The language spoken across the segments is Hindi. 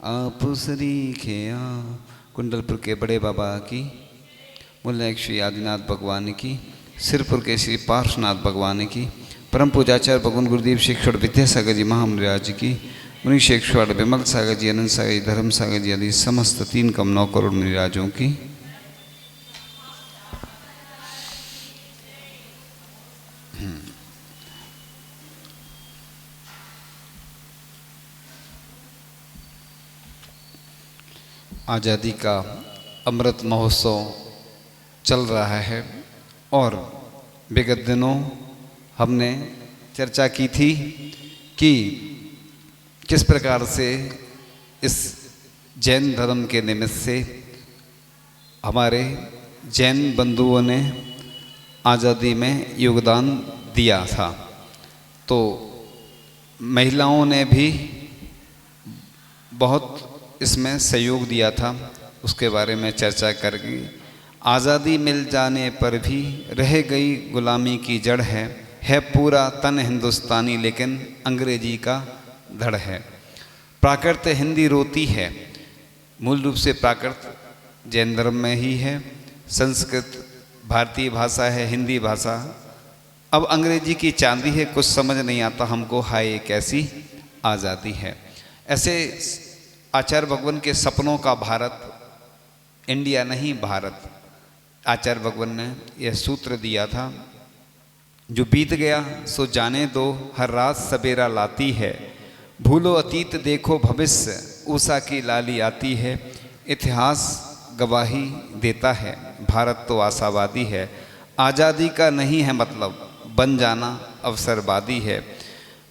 आप सरीखे कुंडलपुर के बड़े बाबा की, मुल्ला श्री आदिनाथ भगवान की, सिरपुर के श्री पार्श्वनाथ भगवान की, परम पूजाचार्य भगवान गुरुदेव शेखर विद्यासागर जी महामराज की, मुनि शेखर विमल सागर जी, अनंत सागर जी, धर्म सागर जी आदि समस्त 3 कम 9 करोड़ मुनिराजों की। आज़ादी का अमृत महोत्सव चल रहा है और विगत दिनों हमने चर्चा की थी कि किस प्रकार से इस जैन धर्म के निमित्त से हमारे जैन बंधुओं ने आज़ादी में योगदान दिया था। तो महिलाओं ने भी बहुत इसमें सहयोग दिया था, उसके बारे में चर्चा करके आज़ादी मिल जाने पर भी रह गई गुलामी की जड़ है पूरा तन हिंदुस्तानी लेकिन अंग्रेजी का धड़ है। प्राकृत हिंदी रोती है, मूल रूप से प्राकृत जैन धर्म में ही है, संस्कृत भारतीय भाषा है, हिंदी भाषा अब अंग्रेजी की चांदी है, कुछ समझ नहीं आता हमको, हाय कैसी आज़ादी है। ऐसे आचार्य भगवान के सपनों का भारत, इंडिया नहीं भारत, आचार्य भगवान ने यह सूत्र दिया था, जो बीत गया सो जाने दो, हर रात सवेरा लाती है, भूलो अतीत देखो भविष्य, उषा की लाली आती है, इतिहास गवाही देता है, भारत तो आशावादी है, आज़ादी का नहीं है मतलब बन जाना अवसरवादी है।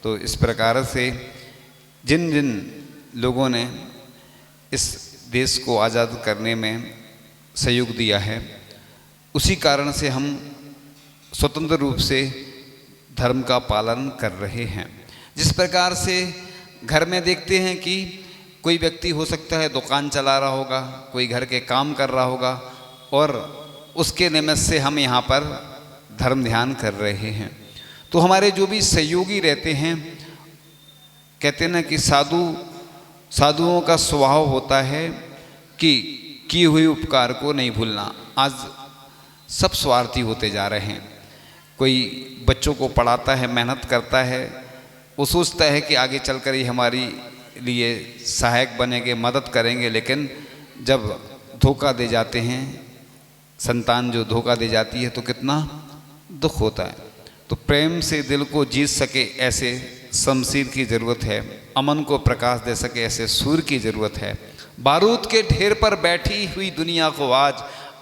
तो इस प्रकार से जिन जिन लोगों ने इस देश को आज़ाद करने में सहयोग दिया है, उसी कारण से हम स्वतंत्र रूप से धर्म का पालन कर रहे हैं। जिस प्रकार से घर में देखते हैं कि कोई व्यक्ति हो सकता है दुकान चला रहा होगा, कोई घर के काम कर रहा होगा और उसके निमित्त से हम यहाँ पर धर्म ध्यान कर रहे हैं। तो हमारे जो भी सहयोगी रहते हैं, कहते हैं ना कि साधुओं का स्वभाव होता है कि किए हुए उपकार को नहीं भूलना। आज सब स्वार्थी होते जा रहे हैं। कोई बच्चों को पढ़ाता है, मेहनत करता है, वो सोचता है कि आगे चलकर ये हमारी लिए सहायक बनेंगे, मदद करेंगे, लेकिन जब धोखा दे जाते हैं, संतान जो धोखा दे जाती है तो कितना दुख होता है। तो प्रेम से दिल को जीत सके ऐसे शमशीर की ज़रूरत है, अमन को प्रकाश दे सके ऐसे सूर्य की ज़रूरत है, बारूद के ढेर पर बैठी हुई दुनिया को आज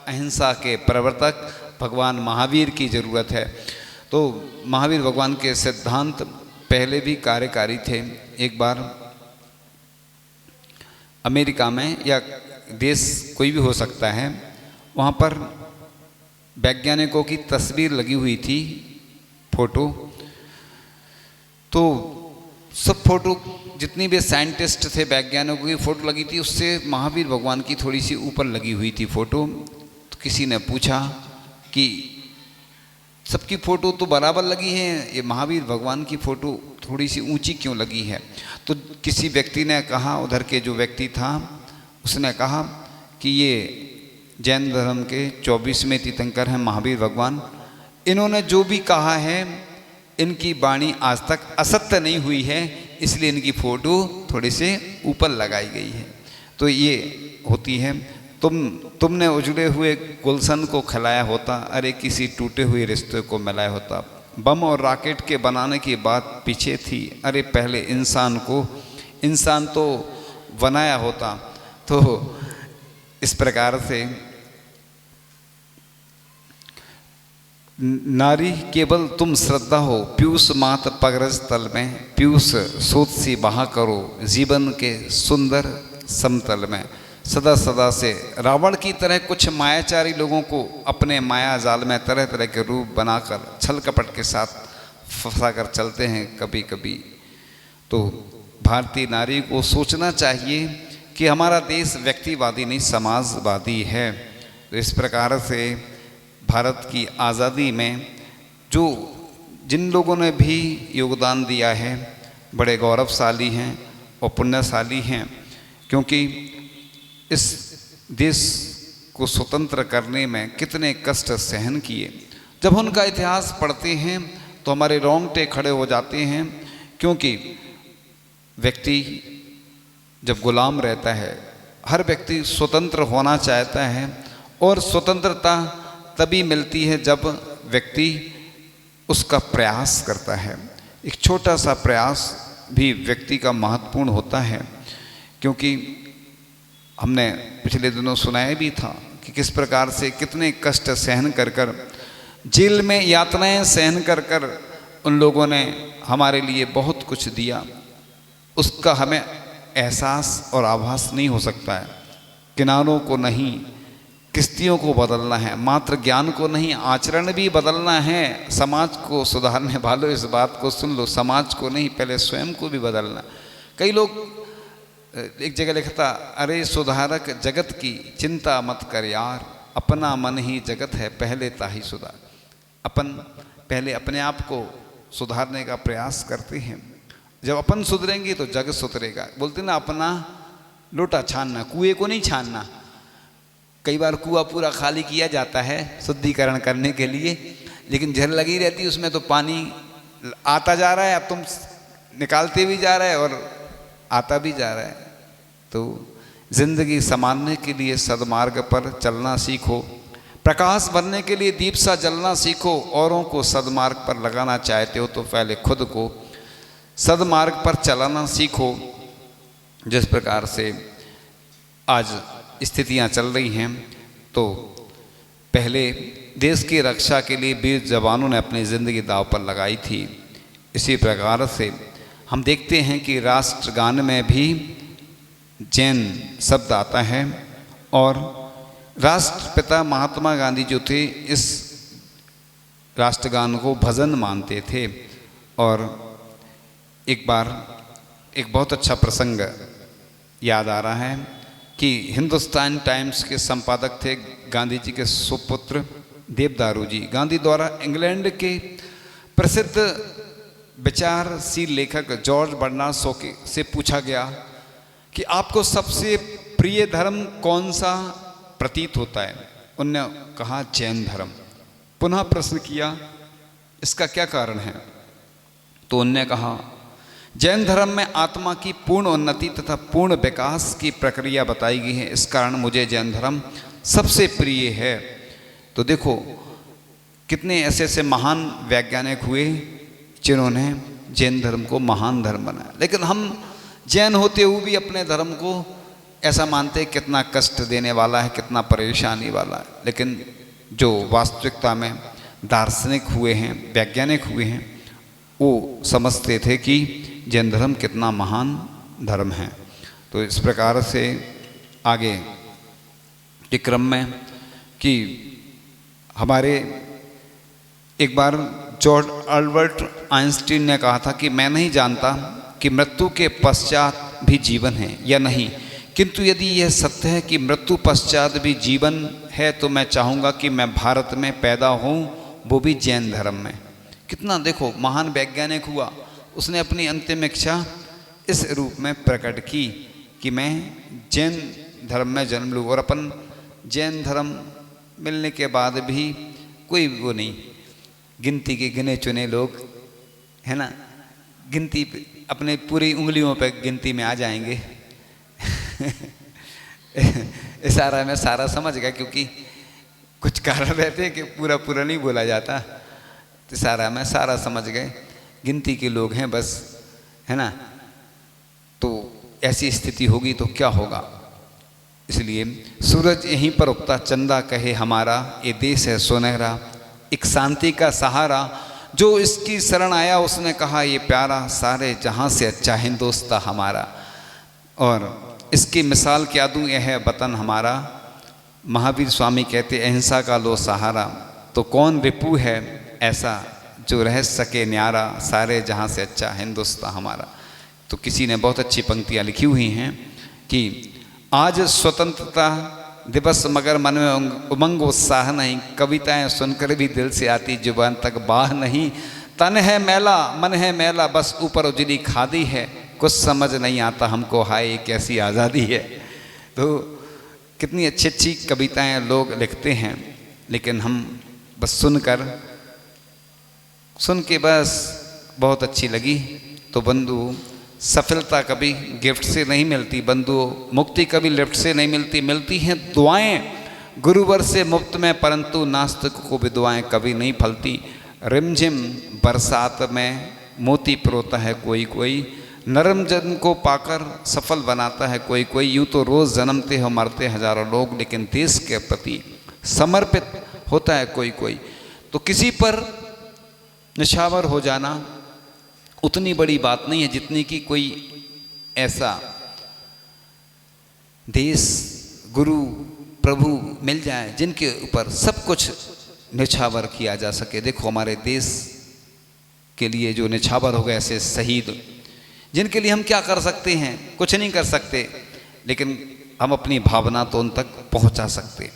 अहिंसा के प्रवर्तक भगवान महावीर की ज़रूरत है। तो महावीर भगवान के सिद्धांत पहले भी कार्यकारी थे। एक बार अमेरिका में, या देश कोई भी हो सकता है, वहाँ पर वैज्ञानिकों की तस्वीर लगी हुई थी, फोटो। तो सब फोटो जितनी भी साइंटिस्ट थे, वैज्ञानिकों की फ़ोटो लगी थी, उससे महावीर भगवान की थोड़ी सी ऊपर लगी हुई थी फ़ोटो। तो किसी ने पूछा कि सबकी फ़ोटो तो बराबर लगी है, ये महावीर भगवान की फ़ोटो थोड़ी सी ऊंची क्यों लगी है? तो किसी व्यक्ति ने कहा, उधर के जो व्यक्ति था उसने कहा कि ये जैन धर्म के 24वें तीर्थंकर हैं महावीर भगवान, इन्होंने जो भी कहा है इनकी वाणी आज तक असत्य नहीं हुई है, इसलिए इनकी फ़ोटो थोड़ी से ऊपर लगाई गई है। तो ये होती है, तुमने उजड़े हुए गुलशन को खिलाया होता, अरे किसी टूटे हुए रिश्ते को मिलाया होता, बम और रॉकेट के बनाने की बात पीछे थी, अरे पहले इंसान तो बनाया होता। तो इस प्रकार से नारी केवल तुम श्रद्धा हो, पीयूष मात पगरज तल में, पीयूष सोत सी बहा करो जीवन के सुंदर समतल में। सदा सदा से रावण की तरह कुछ मायाचारी लोगों को अपने माया जाल में तरह तरह के रूप बनाकर छल कपट के साथ फंसा कर चलते हैं कभी कभी। तो भारतीय नारी को सोचना चाहिए कि हमारा देश व्यक्तिवादी नहीं समाजवादी है। तो इस प्रकार से भारत की आज़ादी में जिन लोगों ने भी योगदान दिया है बड़े गौरवशाली हैं और पुण्यशाली हैं। क्योंकि इस देश को स्वतंत्र करने में कितने कष्ट सहन किए। जब उनका इतिहास पढ़ते हैं तो हमारे रोंगटे खड़े हो जाते हैं, क्योंकि व्यक्ति जब गुलाम रहता है, हर व्यक्ति स्वतंत्र होना चाहता है, और स्वतंत्रता तभी मिलती है जब व्यक्ति उसका प्रयास करता है। एक छोटा सा प्रयास भी व्यक्ति का महत्वपूर्ण होता है, क्योंकि हमने पिछले दिनों सुनाया भी था कि किस प्रकार से कितने कष्ट सहन कर कर, जेल में यातनाएं सहन कर कर उन लोगों ने हमारे लिए बहुत कुछ दिया। उसका हमें एहसास और आभास नहीं हो सकता है। किनारों को नहीं, किश्तियों को बदलना है, मात्र ज्ञान को नहीं, आचरण भी बदलना है। समाज को सुधारने वालों इस बात को सुन लो, समाज को नहीं, पहले स्वयं को भी बदलना। कई लोग एक जगह लिखता, अरे सुधारक जगत की चिंता मत कर यार, अपना मन ही जगत है, पहले ताही सुधार। अपन पहले अपने आप को सुधारने का प्रयास करते हैं, जब अपन सुधरेंगे तो जग सुधरेगा। बोलते ना, अपना लोटा छानना, कुएं को नहीं छानना। कई बार कुआं पूरा खाली किया जाता है शुद्धिकरण करने के लिए, लेकिन झर लगी रहती है उसमें, तो पानी आता जा रहा है, अब तुम निकालते भी जा रहा है और आता भी जा रहा है। तो जिंदगी संवारने के लिए सदमार्ग पर चलना सीखो, प्रकाश बनने के लिए दीप सा जलना सीखो। औरों को सदमार्ग पर लगाना चाहते हो तो पहले खुद को सदमार्ग पर चलाना सीखो। जिस प्रकार से आज स्थितियां चल रही हैं, तो पहले देश की रक्षा के लिए वीर जवानों ने अपनी ज़िंदगी दांव पर लगाई थी। इसी प्रकार से हम देखते हैं कि राष्ट्रगान में भी जैन शब्द आता है, और राष्ट्रपिता महात्मा गांधी जो थे इस राष्ट्रगान को भजन मानते थे। और एक बार एक बहुत अच्छा प्रसंग याद आ रहा है कि हिंदुस्तान टाइम्स के संपादक थे गांधी जी के सुपुत्र देवदारू जी। गांधी द्वारा इंग्लैंड के प्रसिद्ध विचारशील लेखक जॉर्ज बर्नार्ड शॉ से पूछा गया कि आपको सबसे प्रिय धर्म कौन सा प्रतीत होता है। उनने कहा जैन धर्म। पुनः प्रश्न किया, इसका क्या कारण है? तो उनने कहा, जैन धर्म में आत्मा की पूर्ण उन्नति तथा पूर्ण विकास की प्रक्रिया बताई गई है, इस कारण मुझे जैन धर्म सबसे प्रिय है। तो देखो कितने ऐसे ऐसे महान वैज्ञानिक हुए जिन्होंने जैन धर्म को महान धर्म बनाया, लेकिन हम जैन होते हुए भी अपने धर्म को ऐसा मानते हैं कितना कष्ट देने वाला है, कितना परेशानी वाला है। लेकिन जो वास्तविकता में दार्शनिक हुए हैं, वैज्ञानिक हुए हैं, वो समझते थे कि जैन धर्म कितना महान धर्म है। तो इस प्रकार से आगे के क्रम में कि हमारे एक बार जॉर्ज अल्बर्ट आइंस्टीन ने कहा था कि मैं नहीं जानता कि मृत्यु के पश्चात भी जीवन है या नहीं, किंतु यदि यह सत्य है कि मृत्यु पश्चात भी जीवन है तो मैं चाहूँगा कि मैं भारत में पैदा हूँ, वो भी जैन धर्म में। कितना देखो महान वैज्ञानिक हुआ, उसने अपनी अंतिम इच्छा इस रूप में प्रकट की कि मैं जैन धर्म में जन्म लूँ। और अपन जैन धर्म मिलने के बाद भी कोई वो नहीं, गिनती के गिने चुने लोग है ना, गिनती अपने पूरी उंगलियों पे गिनती में आ जाएंगे। इशारा में सारा समझ गया, क्योंकि कुछ कारण रहते हैं कि पूरा पूरा नहीं बोला जाता। तो इशारा में सारा समझ गए, गिनती के लोग हैं बस, है ना। तो ऐसी स्थिति होगी तो क्या होगा। इसलिए सूरज यहीं पर उगता चंदा कहे हमारा, ये देश है सुनहरा एक शांति का सहारा, जो इसकी शरण आया उसने कहा ये प्यारा, सारे जहां से अच्छा हिंदुस्तान हमारा। और इसकी मिसाल क्या दूं, यह है वतन हमारा। महावीर स्वामी कहते अहिंसा का लो सहारा, तो कौन रिपु है ऐसा जो रह सके न्यारा, सारे जहां से अच्छा हिंदुस्तान हमारा। तो किसी ने बहुत अच्छी पंक्तियां लिखी हुई हैं कि आज स्वतंत्रता दिवस मगर मन में उमंग उत्साह नहीं, कविताएं सुनकर भी दिल से आती जुबान तक बाह नहीं। तन है मैला मन है मैला, बस ऊपर उजली खादी है, कुछ समझ नहीं आता हमको, हाय ये कैसी आज़ादी है। तो कितनी अच्छी अच्छी कविताएं लोग लिखते हैं, लेकिन हम बस सुन के बस बहुत अच्छी लगी। तो बंधु, सफलता कभी गिफ्ट से नहीं मिलती बंधु, मुक्ति कभी लिफ्ट से नहीं मिलती, मिलती हैं दुआएं गुरुवर से मुफ्त में, परंतु नास्तिक को भी दुआएं कभी नहीं फलती। रिमझिम बरसात में मोती पिरोता है कोई कोई, नरम जन्म को पाकर सफल बनाता है कोई कोई। यूँ तो रोज़ जन्मते हो मरते हजारों लोग, लेकिन देश के प्रति समर्पित होता है कोई कोई। तो किसी पर निछावर हो जाना उतनी बड़ी बात नहीं है जितनी कि कोई ऐसा देश, गुरु, प्रभु मिल जाए जिनके ऊपर सब कुछ निछावर किया जा सके। देखो हमारे देश के लिए जो निछावर हो गए ऐसे शहीद, जिनके लिए हम क्या कर सकते हैं, कुछ नहीं कर सकते, लेकिन हम अपनी भावना तो उन तक पहुंचा सकते।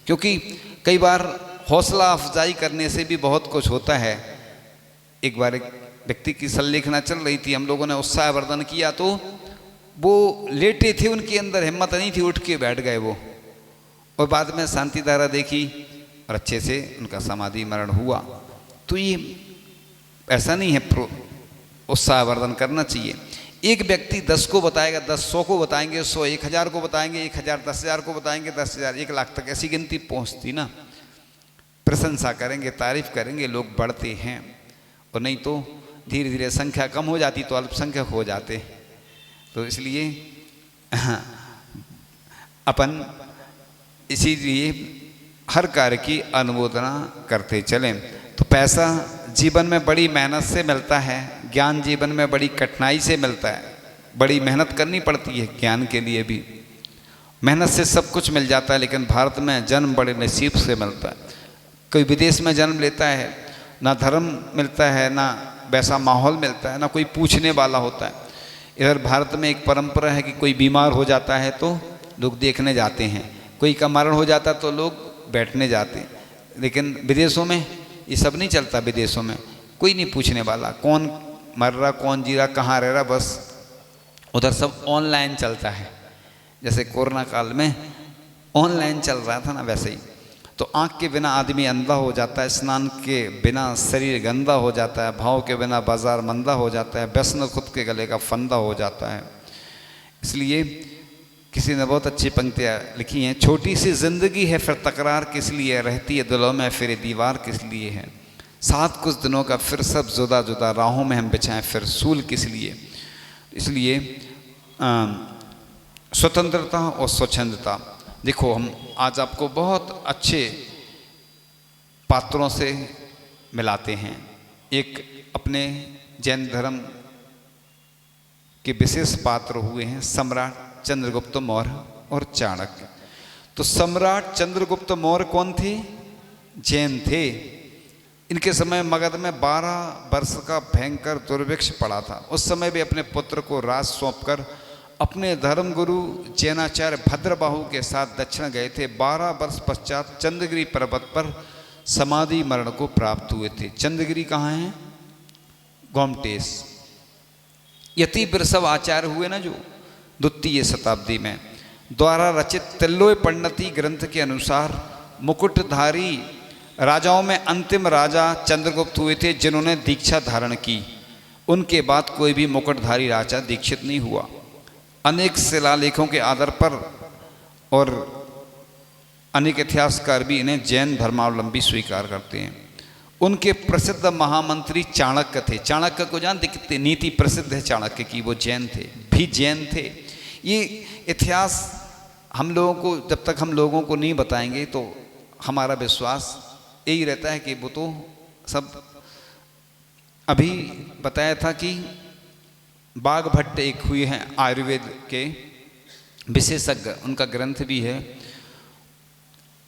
क्योंकि कई बार हौसला अफजाई करने से भी बहुत कुछ होता है। एक बार एक व्यक्ति की संलेखना चल रही थी, हम लोगों ने उत्साहवर्धन किया, तो वो लेटे थे, उनके अंदर हिम्मत नहीं थी, उठ के बैठ गए वो, और बाद में शांति धारा देखी और अच्छे से उनका समाधि मरण हुआ। तो ये ऐसा नहीं है, उत्साहवर्धन करना चाहिए। एक व्यक्ति 10 को बताएगा, 10 100 को बताएंगे, 100 1000 को बताएंगे, 1000 10,000 को बताएंगे, 10,000 1 लाख तक ऐसी गिनती पहुंचती ना। प्रशंसा करेंगे, तारीफ करेंगे, लोग बढ़ते हैं, और नहीं तो धीरे धीरे संख्या कम हो जाती तो अल्पसंख्यक हो जाते। तो इसलिए अपन इसीलिए हर कार्य की अनुमोदना करते चलें। तो पैसा जीवन में बड़ी मेहनत से मिलता है, ज्ञान जीवन में बड़ी कठिनाई से मिलता है, बड़ी मेहनत करनी पड़ती है ज्ञान के लिए भी। मेहनत से सब कुछ मिल जाता है, लेकिन भारत में जन्म बड़े नसीब से मिलता है। कोई विदेश में जन्म लेता है, ना धर्म मिलता है, ना वैसा माहौल मिलता है, ना कोई पूछने वाला होता है। इधर भारत में एक परंपरा है कि कोई बीमार हो जाता है तो लोग देखने जाते हैं, कोई का मरण हो जाता तो लोग बैठने जाते हैं। लेकिन विदेशों में ये सब नहीं चलता। विदेशों में कोई नहीं पूछने वाला, कौन मर रहा, कौन जी रहा, कहाँ रह रहा, बस उधर सब ऑनलाइन चलता है। जैसे कोरोना काल में ऑनलाइन चल रहा था ना, वैसे ही। तो आँख के बिना आदमी अंधा हो जाता है, स्नान के बिना शरीर गंदा हो जाता है, भाव के बिना बाजार मंदा हो जाता है, व्यसन खुद के गले का फंदा हो जाता है। इसलिए किसी ने बहुत अच्छी पंक्तियाँ लिखी हैं, छोटी सी जिंदगी है फिर तकरार किस लिए, रहती है दिलों में फिर दीवार किस लिए है, साथ कुछ दिनों का फिर सब जुदा जुदा, राहों में हम बिछाएं फिर सूल किस लिए। इसलिए स्वतंत्रता और स्वच्छंदता, देखो हम आज आपको बहुत अच्छे पात्रों से मिलाते हैं। एक अपने जैन धर्म के विशेष पात्र हुए हैं सम्राट चंद्रगुप्त मौर्य और चाणक्य। तो सम्राट चंद्रगुप्त मौर्य कौन थे? जैन थे। इनके समय मगध में 12 वर्ष का भयंकर दुर्भिक्ष पड़ा था। उस समय भी अपने पुत्र को राज सौंपकर अपने धर्मगुरु जैनाचार्य भद्रबाहु के साथ दक्षिण गए थे। 12 वर्ष पश्चात चंद्रगिरी पर्वत पर समाधि मरण को प्राप्त हुए थे। चंद्रगिरी कहाँ है? गोमटेश। यति वृषभ आचार्य हुए ना, जो 2वीं शताब्दी में द्वारा रचित तिल्लोय पंडिती ग्रंथ के अनुसार मुकुटधारी राजाओं में अंतिम राजा चंद्रगुप्त हुए थे, जिन्होंने दीक्षा धारण की। उनके बाद कोई भी मुकुटधारी राजा दीक्षित नहीं हुआ। अनेक शिलालेखों के आधार पर और अनेक इतिहासकार भी इन्हें जैन धर्मावलंबी स्वीकार करते हैं। उनके प्रसिद्ध महामंत्री चाणक्य थे। चाणक्य को जानते कितने नीति प्रसिद्ध है चाणक्य की, वो जैन थे, भी जैन थे। ये इतिहास हम लोगों को, जब तक हम लोगों को नहीं बताएंगे तो हमारा विश्वास यही रहता है कि वो तो सब। अभी बताया था कि बाघभट्ट एक हुए हैं आयुर्वेद के विशेषज्ञ, उनका ग्रंथ भी है।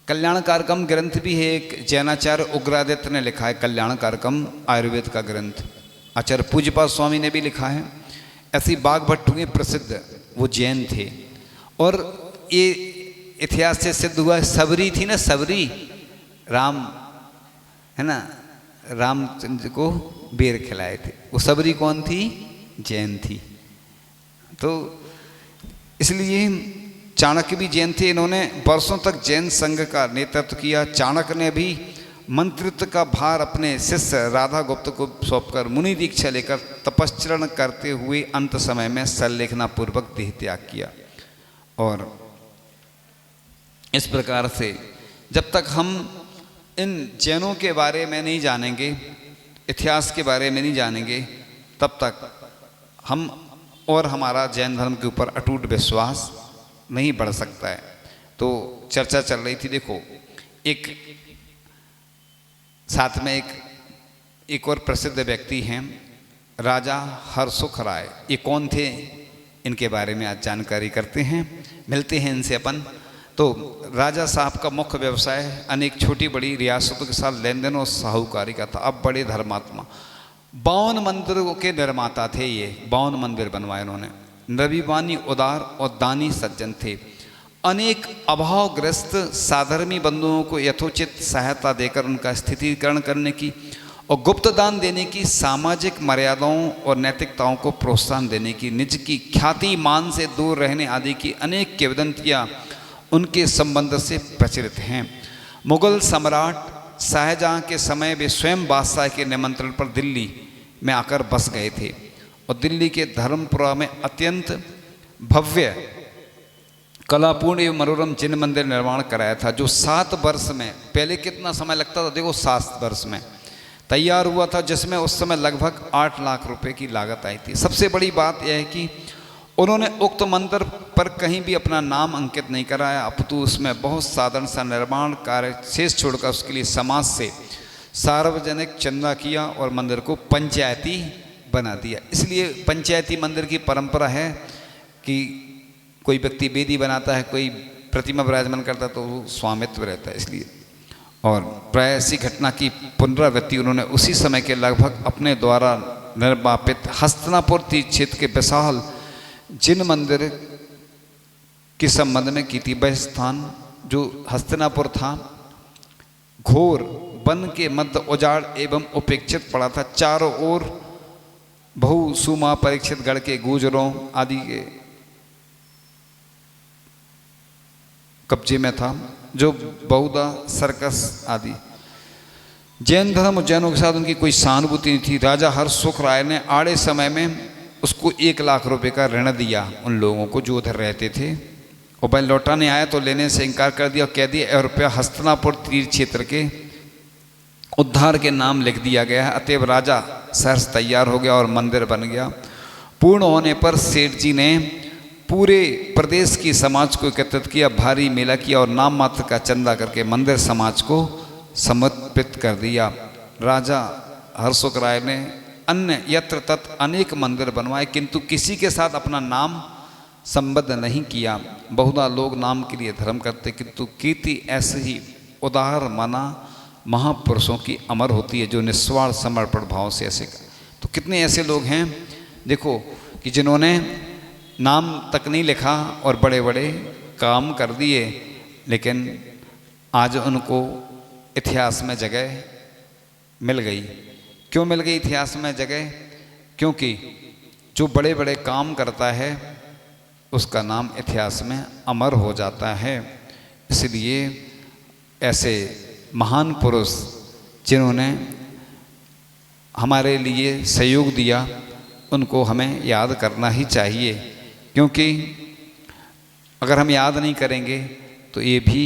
कल्याणकारकम ग्रंथ भी है, एक जैनाचार्य उग्रादित्य ने लिखा है कल्याणकारकम आयुर्वेद का ग्रंथ। आचार्य पूज्यपाद स्वामी ने भी लिखा है। ऐसी बाघभट्ट हुए प्रसिद्ध, वो जैन थे। और ये इतिहास से सिद्ध हुआ, सबरी थी ना, सबरी राम है ना, रामचंद्र को बेर खिलाए थे, वो सबरी कौन थी? जैन थी। तो इसलिए चाणक्य भी जैन थे, इन्होंने वर्षों तक जैन संघ का नेतृत्व किया। चाणक्य ने भी मंत्रित्व का भार अपने शिष्य राधा गुप्त को सौंपकर मुनि दीक्षा लेकर तपश्चरण करते हुए अंत समय में संलेखना पूर्वक देह त्याग किया। और इस प्रकार से जब तक हम इन जैनों के बारे में नहीं जानेंगे, इतिहास के बारे में नहीं जानेंगे, तब तक हम और हमारा जैन धर्म के ऊपर अटूट विश्वास नहीं बढ़ सकता है। तो चर्चा चल रही थी, देखो एक साथ में एक और प्रसिद्ध व्यक्ति हैं राजा हरसुख राय। ये कौन थे, इनके बारे में आज जानकारी करते हैं, मिलते हैं इनसे अपन। तो राजा साहब का मुख्य व्यवसाय अनेक छोटी बड़ी रियासतों के साथ लेन देन और साहूकारी का था। अब बड़े धर्मात्मा, 52 मंदिरों के निर्माता थे ये, 52 मंदिर बनवाए इन्होंने। नबीवानी उदार और दानी सज्जन थे। अनेक अभावग्रस्त साधर्मी बंधुओं को यथोचित सहायता देकर उनका स्थितीकरण करने की और गुप्त दान देने की, सामाजिक मर्यादाओं और नैतिकताओं को प्रोत्साहन देने की, निज की ख्याति मान से दूर रहने आदि की अनेक किंवदंतियाँ उनके संबंध से प्रचलित हैं। मुगल सम्राट शाहजहां के समय वे स्वयं बादशाह के निमंत्रण पर दिल्ली में आकर बस गए थे और दिल्ली के धर्मपुरा में अत्यंत भव्य कलापूर्ण एवं मनोरम जिन मंदिर निर्माण कराया था, जो 7 वर्ष में, पहले कितना समय लगता था देखो, 7 वर्ष में तैयार हुआ था, जिसमें उस समय लगभग 8 लाख रुपए की लागत आई थी। सबसे बड़ी बात यह है कि उन्होंने उक्त मंदिर पर कहीं भी अपना नाम अंकित नहीं कराया, अपितु उसमें बहुत साधारण सा निर्माण कार्य शेष छोड़कर उसके लिए समाज से सार्वजनिक चंदा किया और मंदिर को पंचायती बना दिया। इसलिए पंचायती मंदिर की परंपरा है कि कोई व्यक्ति वेदी बनाता है, कोई प्रतिमा विराजमान करता है, तो वो स्वामित्व रहता है इसलिए। और प्राय ऐसी घटना की पुनरावृत्ति उन्होंने उसी समय के लगभग अपने द्वारा निर्वापित हस्तिनापुर तीर्थ क्षेत्र के विशाल जिन मंदिर के संबंध में की थी। वह स्थान जो हस्तिनापुर था, घोर वन के मध्य उजाड़ एवं उपेक्षित पड़ा था। चारों ओर बहु सुमा परीक्षित गढ़ के गुजरों आदि के कब्जे में था, जो बहुधा सर्कस आदि। जैन धर्म और जैनों के साथ उनकी कोई सहानुभूति नहीं थी। राजा हरसुख राय ने आड़े समय में उसको 1 लाख रुपए का ऋण दिया उन लोगों को जो उधर रहते थे, और वह लौटाने आया तो लेने से इनकार कर दिया और कह दिया 1 रुपया हस्तिनापुर तीर्थ क्षेत्र के उद्धार के नाम लिख दिया गया है। अतएव राजा सहर्ष तैयार हो गया और मंदिर बन गया। पूर्ण होने पर सेठ जी ने पूरे प्रदेश की समाज को एकत्रित किया, भारी मेला किया और नाम मात्र का चंदा करके मंदिर समाज को समर्पित कर दिया। राजा हरसुख राय ने अन्य यत्र तत्र अनेक मंदिर बनवाए, किंतु किसी के साथ अपना नाम संबद्ध नहीं किया। बहुधा लोग नाम के लिए धर्म करते, किंतु कीर्ति ऐसे ही उदार माना महापुरुषों की अमर होती है, जो निस्वार्थ समर्पण भाव से ऐसे। तो कितने ऐसे लोग हैं देखो कि जिन्होंने नाम तक नहीं लिखा और बड़े बड़े काम कर दिए, लेकिन आज उनको इतिहास में जगह मिल गई। क्यों मिल गई इतिहास में जगह? क्योंकि जो बड़े बड़े काम करता है उसका नाम इतिहास में अमर हो जाता है। इसलिए ऐसे महान पुरुष जिन्होंने हमारे लिए सहयोग दिया, उनको हमें याद करना ही चाहिए, क्योंकि अगर हम याद नहीं करेंगे तो ये भी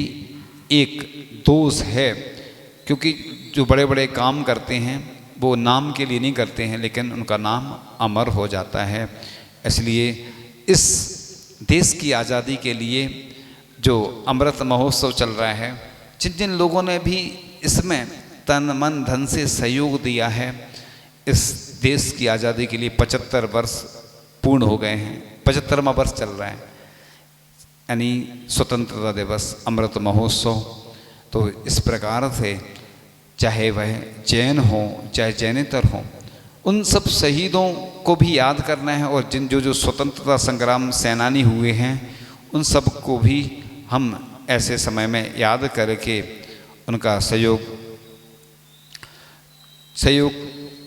एक दोष है। क्योंकि जो बड़े बड़े काम करते हैं वो नाम के लिए नहीं करते हैं, लेकिन उनका नाम अमर हो जाता है। इसलिए इस देश की आज़ादी के लिए जो अमृत महोत्सव चल रहा है, जिन जिन लोगों ने भी इसमें तन मन धन से सहयोग दिया है, इस देश की आज़ादी के लिए 75 वर्ष पूर्ण हो गए हैं। 75वां वर्ष चल रहा है, यानी स्वतंत्रता दिवस, अमृत महोत्सव। तो इस प्रकार से चाहे वह जैन हो चाहे जैनेतर हो, उन सब शहीदों को भी याद करना है, और जिन जो स्वतंत्रता संग्राम सेनानी हुए हैं उन सब को भी हम ऐसे समय में याद करके उनका सहयोग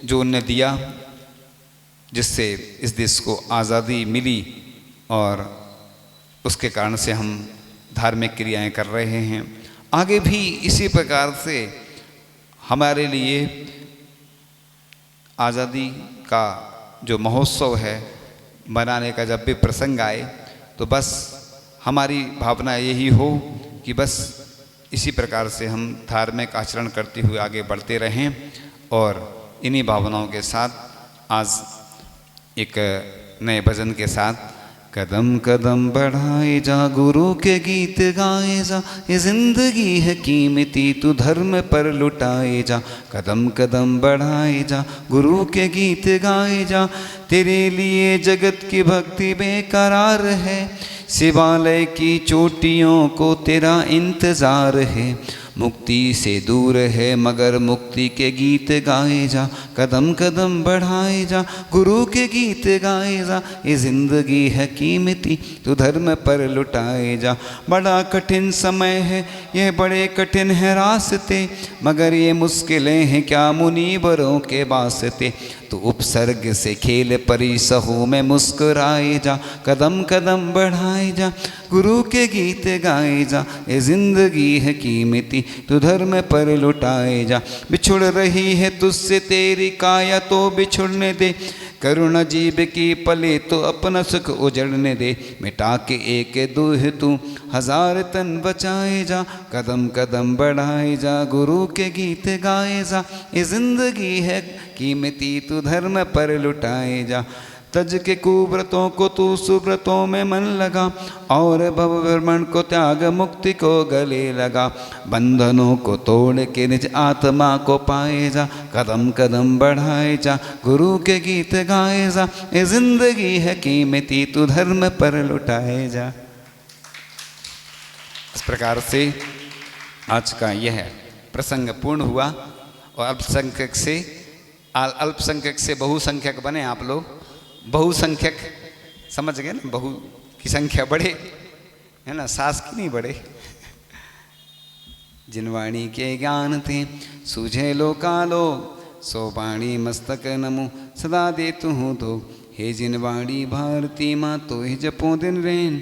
जो उनने दिया, जिससे इस देश को आज़ादी मिली, और उसके कारण से हम धार्मिक क्रियाएं कर रहे हैं। आगे भी इसी प्रकार से हमारे लिए आज़ादी का जो महोत्सव है मनाने का जब भी प्रसंग आए तो बस हमारी भावना यही हो कि बस इसी प्रकार से हम धार्मिक आचरण करते हुए आगे बढ़ते रहें। और इन्हीं भावनाओं के साथ आज एक नए भजन के साथ कदम कदम बढ़ाए जा गुरु के गीत गाए जा, ये जिंदगी है कीमती तू धर्म पर लुटाए जा। कदम कदम बढ़ाए जा गुरु के गीत गाए जा, तेरे लिए जगत की भक्ति बेकरार है, शिवालय की चोटियों को तेरा इंतजार है। मुक्ति से दूर है मगर मुक्ति के गीत गाए जा, कदम कदम बढ़ाए जा गुरु के गीत गाए जा, ये जिंदगी है कीमती तू धर्म पर लुटाए जा। बड़ा कठिन समय है ये बड़े कठिन है रास्ते, मगर ये मुश्किलें हैं क्या मुनीवरों के वास्ते। तो उपसर्ग से खेल परी सहू में मुस्कुराए जा, कदम कदम बढ़ाए जा गुरु के गीत गाए जा, ये जिंदगी है कीमती तू धर्म पर लुटाए जा। बिछुड़ रही है तुझसे तेरी काया तो बिछुड़ने दे, करुणा जीव की पले तो अपना सुख उजड़ने दे। मिटा के एक दूह तू हजार तन बचाए जा, कदम कदम बढ़ाए जा गुरु के गीत गाए जा, ये जिंदगी है कीमती तू धर्म पर लुटाए जा। तज के कुव्रतों को तू सुव्रतों में मन लगा, और भव भ्रमण को त्याग मुक्ति को गले लगा। बंधनों को तोड़ के निज आत्मा को पाए जा, कदम कदम बढ़ाए जा गुरु के गीत गाए जा, ये जिंदगी है कीमती तू धर्म पर लुटाए जा। इस प्रकार से आज का यह प्रसंग पूर्ण हुआ और अल्पसंख्यक से बहुसंख्यक बने आप लोग। बहुसंख्यक समझ गए ना, बहु की संख्या बढ़े है ना, सास की नहीं बढ़े। जिनवाणी के ज्ञान थे सूझे लो कालो, सो वाणी मस्तक नमो सदा दे तू दो। हे जिनवाणी भारती माँ तो ही जपो दिन रैन,